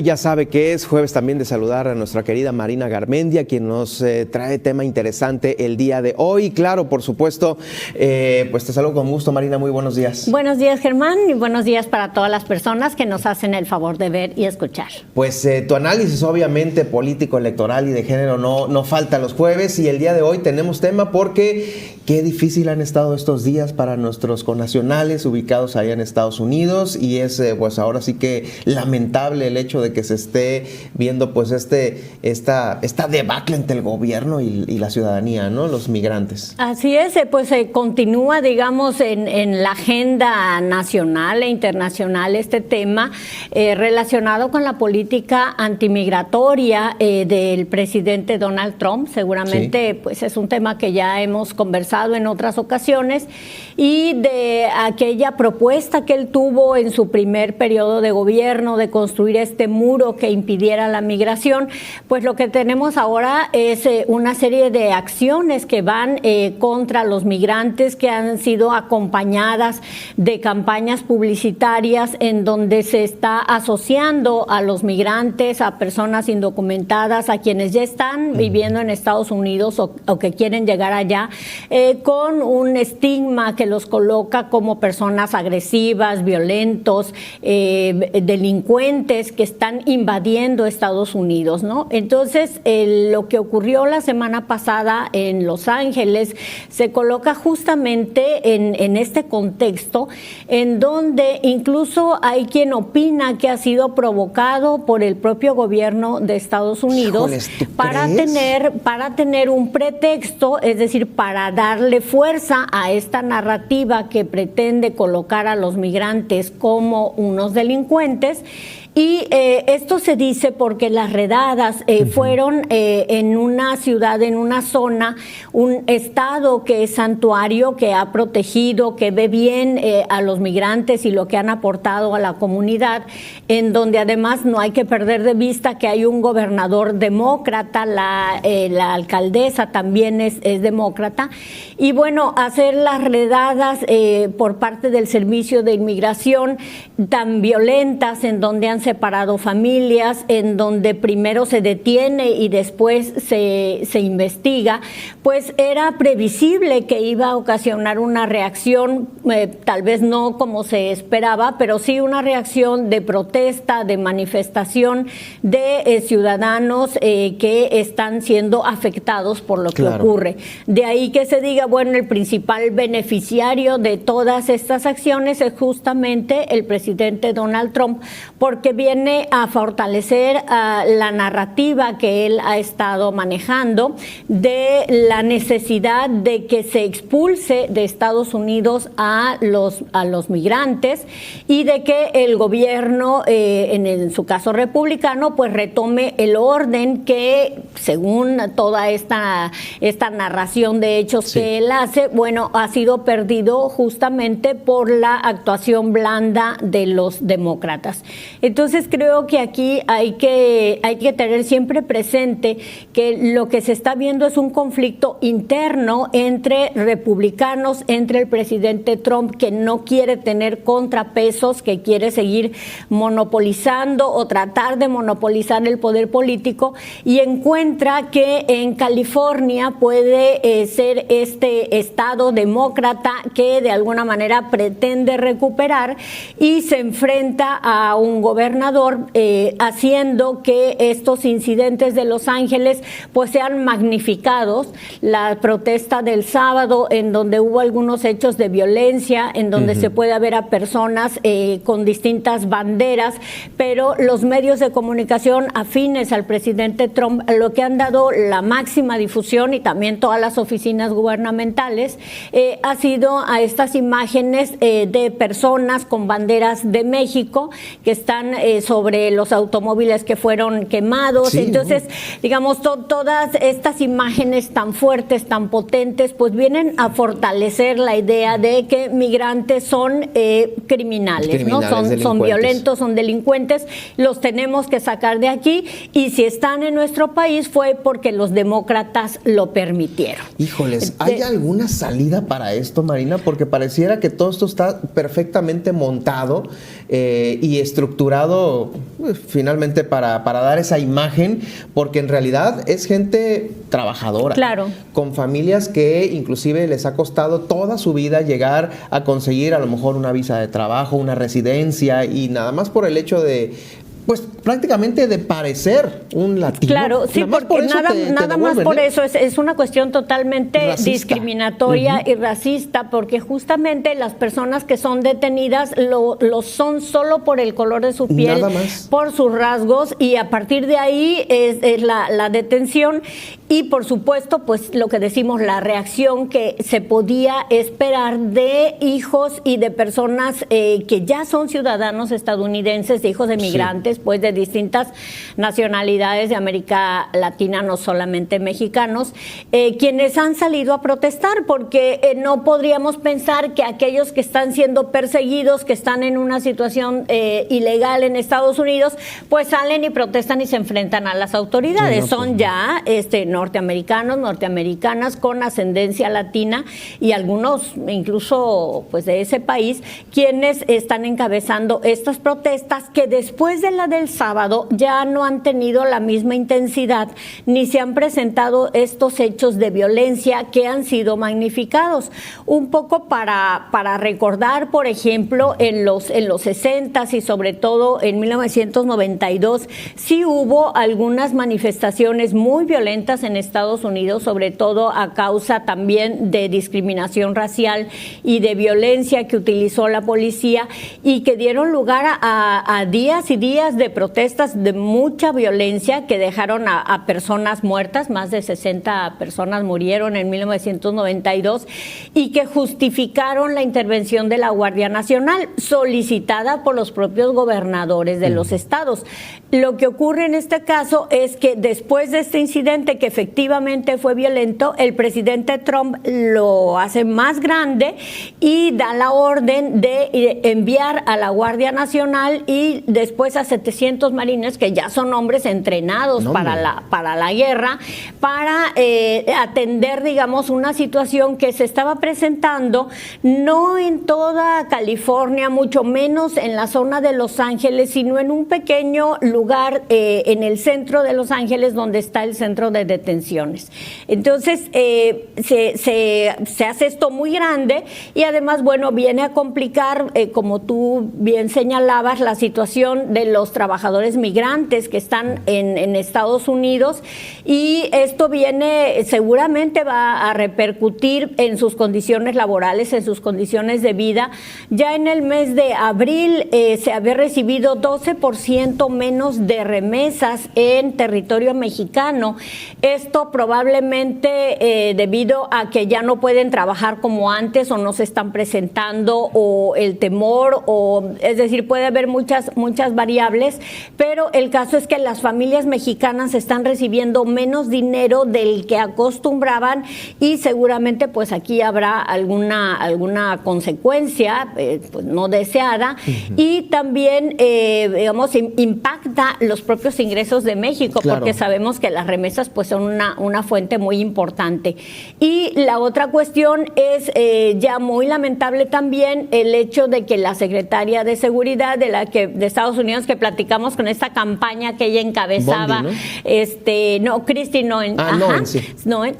Ya sabe que es jueves también de saludar a nuestra querida Marina Garmendia, quien nos trae tema interesante el día de hoy. Claro, por supuesto, pues te saludo con gusto, Marina, muy buenos días. Buenos días, Germán, y buenos días para todas las personas que nos hacen el favor de ver y escuchar. Pues tu análisis, obviamente, político, electoral y de género no falta los jueves, y el día de hoy tenemos tema porque qué difícil han estado estos días para nuestros connacionales ubicados allá en Estados Unidos, y es pues ahora sí que lamentable el hecho de que se esté viendo pues esta debacle entre el gobierno y la ciudadanía, ¿no? Los migrantes. Así es, pues continúa, digamos, en la agenda nacional e internacional este tema relacionado con la política antimigratoria del presidente Donald Trump. Seguramente sí, pues es un tema que ya hemos conversado en otras ocasiones, y de aquella propuesta que él tuvo en su primer periodo de gobierno de construir este muro que impidiera la migración. Pues lo que tenemos ahora es una serie de acciones que van contra los migrantes, que han sido acompañadas de campañas publicitarias en donde se está asociando a los migrantes, a personas indocumentadas, a quienes ya están viviendo en Estados Unidos o que quieren llegar allá, con un estigma que los coloca como personas agresivas, violentos, delincuentes que están invadiendo Estados Unidos, ¿no? Entonces, lo que ocurrió la semana pasada en Los Ángeles se coloca justamente en este contexto, en donde incluso hay quien opina que ha sido provocado por el propio gobierno de Estados Unidos. Híjoles, para tener un pretexto, es decir, para darle fuerza a esta narrativa que pretende colocar a los migrantes como unos delincuentes. Y esto se dice porque las redadas fueron en una ciudad, en una zona, un estado que es santuario, que ha protegido, que ve bien a los migrantes y lo que han aportado a la comunidad, en donde además no hay que perder de vista que hay un gobernador demócrata, la alcaldesa también es demócrata. Y bueno, hacer las redadas por parte del Servicio de Inmigración tan violentas, en donde han separado familias, en donde primero se detiene y después se investiga, pues era previsible que iba a ocasionar una reacción, tal vez no como se esperaba, pero sí una reacción de protesta, de manifestación de ciudadanos que están siendo afectados por lo que ocurre. De ahí que se diga, bueno, el principal beneficiario de todas estas acciones es justamente el presidente Donald Trump, porque viene a fortalecer la narrativa que él ha estado manejando de la necesidad de que se expulse de Estados Unidos a los migrantes, y de que el gobierno, en su caso republicano, pues retome el orden que, según toda esta narración de hechos que él hace, bueno, ha sido perdido justamente por la actuación blanda de los demócratas. Entonces creo que aquí hay que tener siempre presente que lo que se está viendo es un conflicto interno entre republicanos, entre el presidente Trump, que no quiere tener contrapesos, que quiere seguir monopolizando o tratar de monopolizar el poder político, y encuentra que en California puede ser este estado demócrata que de alguna manera pretende recuperar, y se enfrenta a un gobernador haciendo que estos incidentes de Los Ángeles pues sean magnificados. La protesta del sábado, en donde hubo algunos hechos de violencia, en donde se puede ver a personas con distintas banderas, pero los medios de comunicación afines al presidente Trump, lo que han dado la máxima difusión, y también todas las oficinas gubernamentales, ha sido a estas imágenes de personas con banderas de México que están sobre los automóviles que fueron quemados. Sí, entonces, digamos, todas estas imágenes tan fuertes, tan potentes, pues vienen a fortalecer la idea de que migrantes son criminales, ¿no? Son violentos, son delincuentes, los tenemos que sacar de aquí, y si están en nuestro país fue porque los demócratas lo permitieron. Híjoles, ¿hay alguna salida para esto, Marina? Porque pareciera que todo esto está perfectamente montado y estructurado utilizado finalmente para dar esa imagen, porque en realidad es gente trabajadora, claro, con familias que inclusive les ha costado toda su vida llegar a conseguir a lo mejor una visa de trabajo, una residencia, y nada más por el hecho de, pues prácticamente de parecer un latino. Claro, sí, porque nada más por eso es una cuestión totalmente racista, discriminatoria y racista, porque justamente las personas que son detenidas lo son solo por el color de su piel, por sus rasgos, y a partir de ahí es la detención. Y por supuesto, pues lo que decimos, la reacción que se podía esperar de hijos y de personas que ya son ciudadanos estadounidenses, de hijos de migrantes, pues de distintas nacionalidades de América Latina, no solamente mexicanos, quienes han salido a protestar, porque no podríamos pensar que aquellos que están siendo perseguidos, que están en una situación ilegal en Estados Unidos, pues salen y protestan y se enfrentan a las autoridades. No, son ya norteamericanos, norteamericanas con ascendencia latina, y algunos incluso pues de ese país, quienes están encabezando estas protestas, que después de la del sábado ya no han tenido la misma intensidad, ni se han presentado estos hechos de violencia que han sido magnificados. Un poco para recordar, por ejemplo, en los 60s y sobre todo en 1992, sí hubo algunas manifestaciones muy violentas en Estados Unidos, sobre todo a causa también de discriminación racial y de violencia que utilizó la policía, y que dieron lugar a días y días de protestas de mucha violencia que dejaron a personas muertas. Más de 60 personas murieron en 1992, y que justificaron la intervención de la Guardia Nacional, solicitada por los propios gobernadores de los estados. Lo que ocurre en este caso es que después de este incidente, que efectivamente fue violento, el presidente Trump lo hace más grande y da la orden de enviar a la Guardia Nacional y después a 700 marines, que ya son hombres entrenados para la guerra, para atender, digamos, una situación que se estaba presentando no en toda California, mucho menos en la zona de Los Ángeles, sino en un pequeño lugar en el centro de Los Ángeles, donde está el centro de detenciones. Entonces se hace esto muy grande, y además, bueno, viene a complicar, como tú bien señalabas, la situación de los trabajadores migrantes que están en Estados Unidos, y esto seguramente va a repercutir en sus condiciones laborales, en sus condiciones de vida. Ya en el mes de abril se había recibido 12% menos de remesas en territorio mexicano. Esto probablemente debido a que ya no pueden trabajar como antes, o no se están presentando, o el temor, es decir, puede haber muchas variables, pero el caso es que las familias mexicanas están recibiendo menos dinero del que acostumbraban, y seguramente pues aquí habrá alguna consecuencia pues no deseada, y también digamos impacta los propios ingresos de México, porque sabemos que las remesas pues son una fuente muy importante. Y la otra cuestión es ya muy lamentable también el hecho de que la secretaria de Seguridad de Estados Unidos, que platicamos con esta campaña que ella encabezaba, Bondi, ¿no? Christy Noem.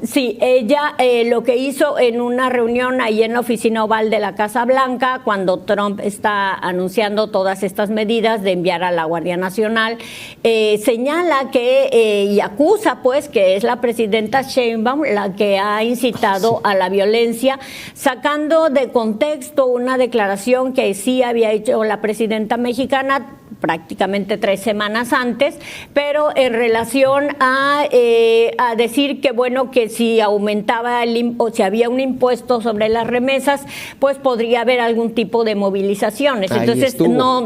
Sí, ella lo que hizo en una reunión ahí en la oficina oval de la Casa Blanca, cuando Trump está anunciando todas estas medidas de enviar a la Guardia Nacional, señala que y acusa pues que es la presidenta Sheinbaum la que ha incitado a la violencia, sacando de contexto una declaración que sí había hecho la presidenta mexicana prácticamente 3 semanas antes, pero en relación a decir que bueno, que si aumentaba o si había un impuesto sobre las remesas, pues podría haber algún tipo de movilizaciones. Entonces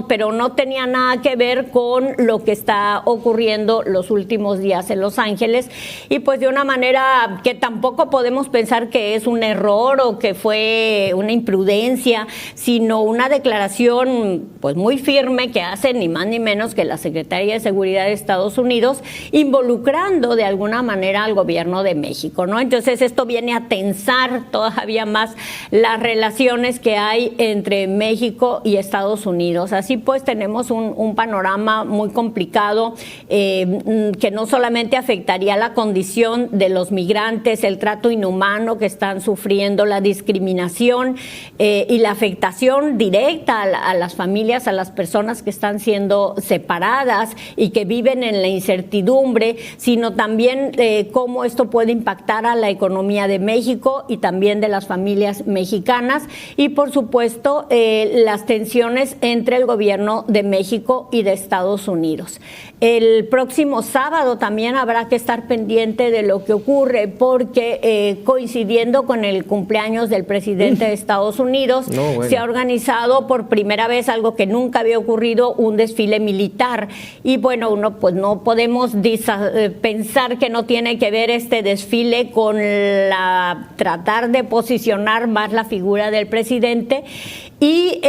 pero no tenía nada que ver con lo que está ocurriendo los últimos días en Los Ángeles, y pues de una manera que tampoco podemos pensar que es un error o que fue una imprudencia, sino una declaración pues muy firme que hacen ni más ni menos que la Secretaría de Seguridad de Estados Unidos, involucrando de alguna manera al gobierno de México, ¿no? Entonces esto viene a tensar todavía más las relaciones que hay entre México y Estados Unidos. Así pues tenemos un panorama muy complicado que no solamente afectaría la condición de los migrantes, el trato inhumano que están sufriendo, la discriminación y la afectación directa a las familias, a las personas que están siendo separadas y que viven en la incertidumbre, sino también cómo esto puede impactar a la economía de México y también de las familias mexicanas, y por supuesto las tensiones entre el gobierno de México y de Estados Unidos. El próximo sábado también habrá que estar pendiente de lo que ocurre, porque coincidiendo con el cumpleaños del presidente de Estados Unidos, se ha organizado por primera vez algo que nunca había ocurrido, un desfile militar. Y bueno, uno pues no podemos pensar que no tiene que ver este desfile con tratar de posicionar más la figura del presidente y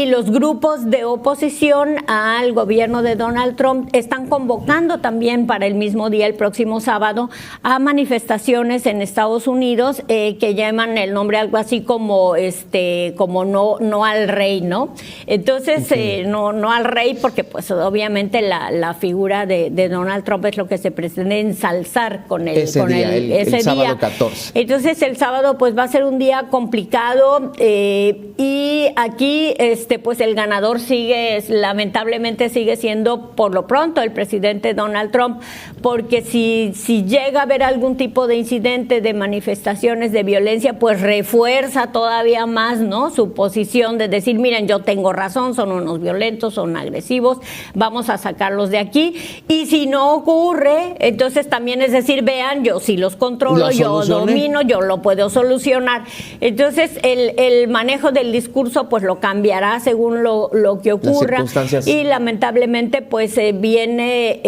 los grupos de oposición al gobierno de Donald Trump están convocando también para el mismo día, el próximo sábado, a manifestaciones en Estados Unidos que llaman el nombre algo así como no al rey, ¿no? Entonces, no al rey, porque pues obviamente la figura de Donald Trump es lo que se pretende ensalzar con ese sábado 14. Entonces el sábado pues va a ser un día complicado y aquí pues el ganador lamentablemente sigue siendo por lo pronto el presidente Donald Trump, porque si llega a haber algún tipo de incidente, de manifestaciones de violencia, pues refuerza todavía más, ¿no?, su posición de decir, miren, yo tengo razón, son unos violentos, son agresivos, vamos a sacarlos de aquí. Y si no ocurre, entonces también es decir, vean, yo sí los controlo, yo domino, yo lo puedo solucionar. Entonces el manejo del discurso pues lo cambiará según lo que ocurra, y lamentablemente pues viene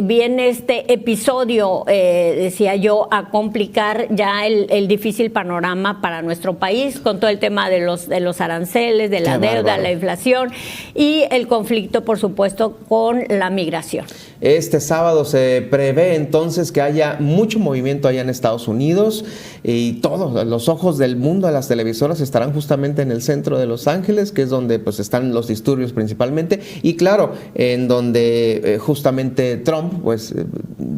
este episodio, decía yo, a complicar ya el difícil panorama para nuestro país, con todo el tema de los aranceles, de la deuda, la inflación y el conflicto, por supuesto, con la migración. Este sábado se prevé entonces que haya mucho movimiento allá en Estados Unidos, y todos los ojos del mundo de las televisoras estarán justamente en el centro de Los Ángeles, que es donde pues están los disturbios principalmente, y claro, en donde justamente Trump pues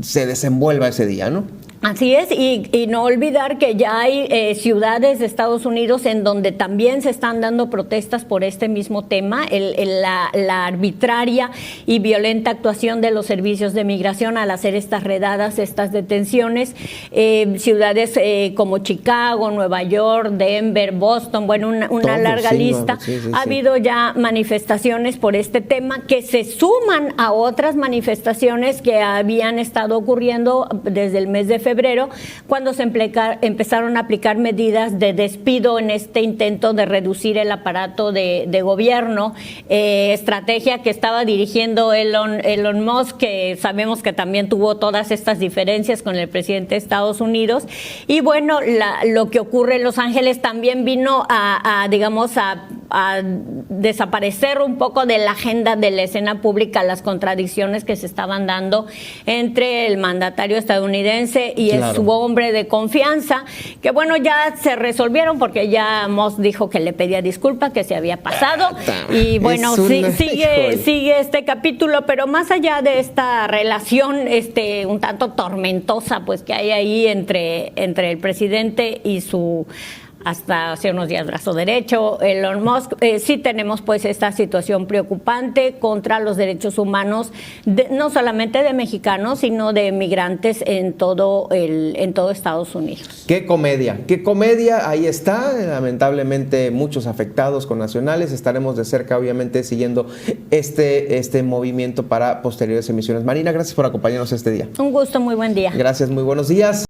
se desenvuelva ese día, ¿no? Así es, y no olvidar que ya hay ciudades de Estados Unidos en donde también se están dando protestas por este mismo tema, la arbitraria y violenta actuación de los servicios de migración al hacer estas redadas, estas detenciones. Ciudades como Chicago, Nueva York, Denver, Boston, bueno, una larga lista. Ha habido ya manifestaciones por este tema que se suman a otras manifestaciones que habían estado ocurriendo desde el mes de febrero, cuando se empezaron a aplicar medidas de despido en este intento de reducir el aparato de gobierno, estrategia que estaba dirigiendo Elon Musk, que sabemos que también tuvo todas estas diferencias con el presidente de Estados Unidos. Y bueno, lo que ocurre en Los Ángeles también vino a desaparecer un poco de la agenda de la escena pública las contradicciones que se estaban dando entre el mandatario estadounidense y su hombre de confianza, que bueno, ya se resolvieron porque ya Musk dijo que le pedía disculpas, que se había pasado, y bueno, sigue este capítulo, pero más allá de esta relación un tanto tormentosa pues que hay ahí entre el presidente y su hasta hace unos días brazo derecho, Elon Musk, sí tenemos pues esta situación preocupante contra los derechos humanos, no solamente de mexicanos, sino de migrantes en todo Estados Unidos. Qué comedia, ahí está, lamentablemente muchos afectados con nacionales. Estaremos de cerca obviamente siguiendo este movimiento para posteriores emisiones. Marina, gracias por acompañarnos este día. Un gusto, muy buen día. Gracias, muy buenos días.